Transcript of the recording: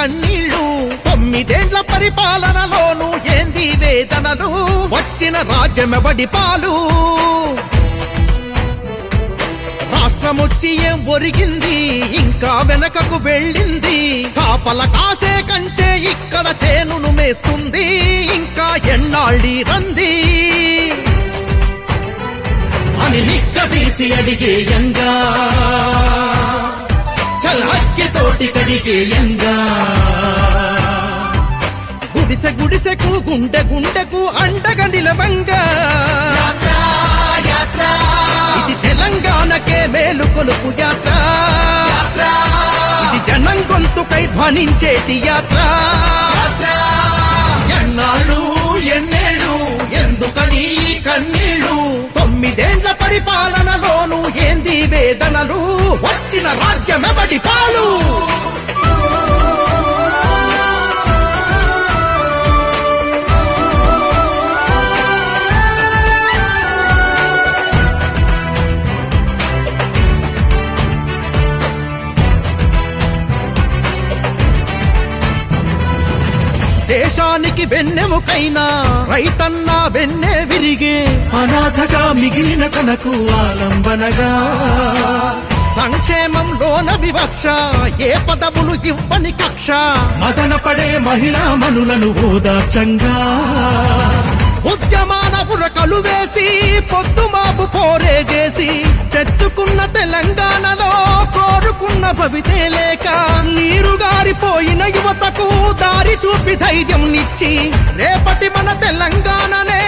కన్నీళ్ళు 9 ఏళ్ల పరిపాలనలోను ఏంది వేదనలు వచ్చిన రాజ్యమెవడి పాలు రాష్ట్రమొచ్చి ఏం ఒరిగింది ఇంకా వెనకకు వెళ్ళింది కాపల కాసే కంచే ఇక్కడ చేనును మేస్తుంది ఇంకా ఎన్నాళ్ళీ రంది అని నిక్కదీసి అడిగేయంగా చల్హక్కి తోటి కడిగేయంగా గుడిసె గుడిసెకు గుండె గుండెకు అండగా నిలవంగా ఇది తెలంగాణకే మేలు కొలుపు యాత్ర ఇది జనం గొంతుకై ధ్వనించేటి యాత్ర ఎన్నాళ్ళు ఎన్నేళ్ళు ఎందుకని కన్నీళ్ళు 9 ఏళ్ల పరిపాలనలోను ఏంది వేదనలు వచ్చిన రాజ్యమెవడి పాలు దేశానికి వెన్నెముకైనా రైతన్నా వెన్నె విరిగే అనాథగా మిగిలిన తనకు ఆలంబనగా సంక్షేమంలోన వివక్ష ఏ పదవులు ఇవ్వని కక్ష మదన పడే మహిళా మనులను ఓదార్చంగా ఉద్యమాన ఉరకలు వేసి పొద్దుమాపు పోరే చేసి తెచ్చుకున్న తెలంగాణలో కోరుకున్న భవితే లేక నీరుగారిపోయిన యువతకు దారి చూపి ధైర్యం నిచ్చి రేపటి మన తెలంగాణనే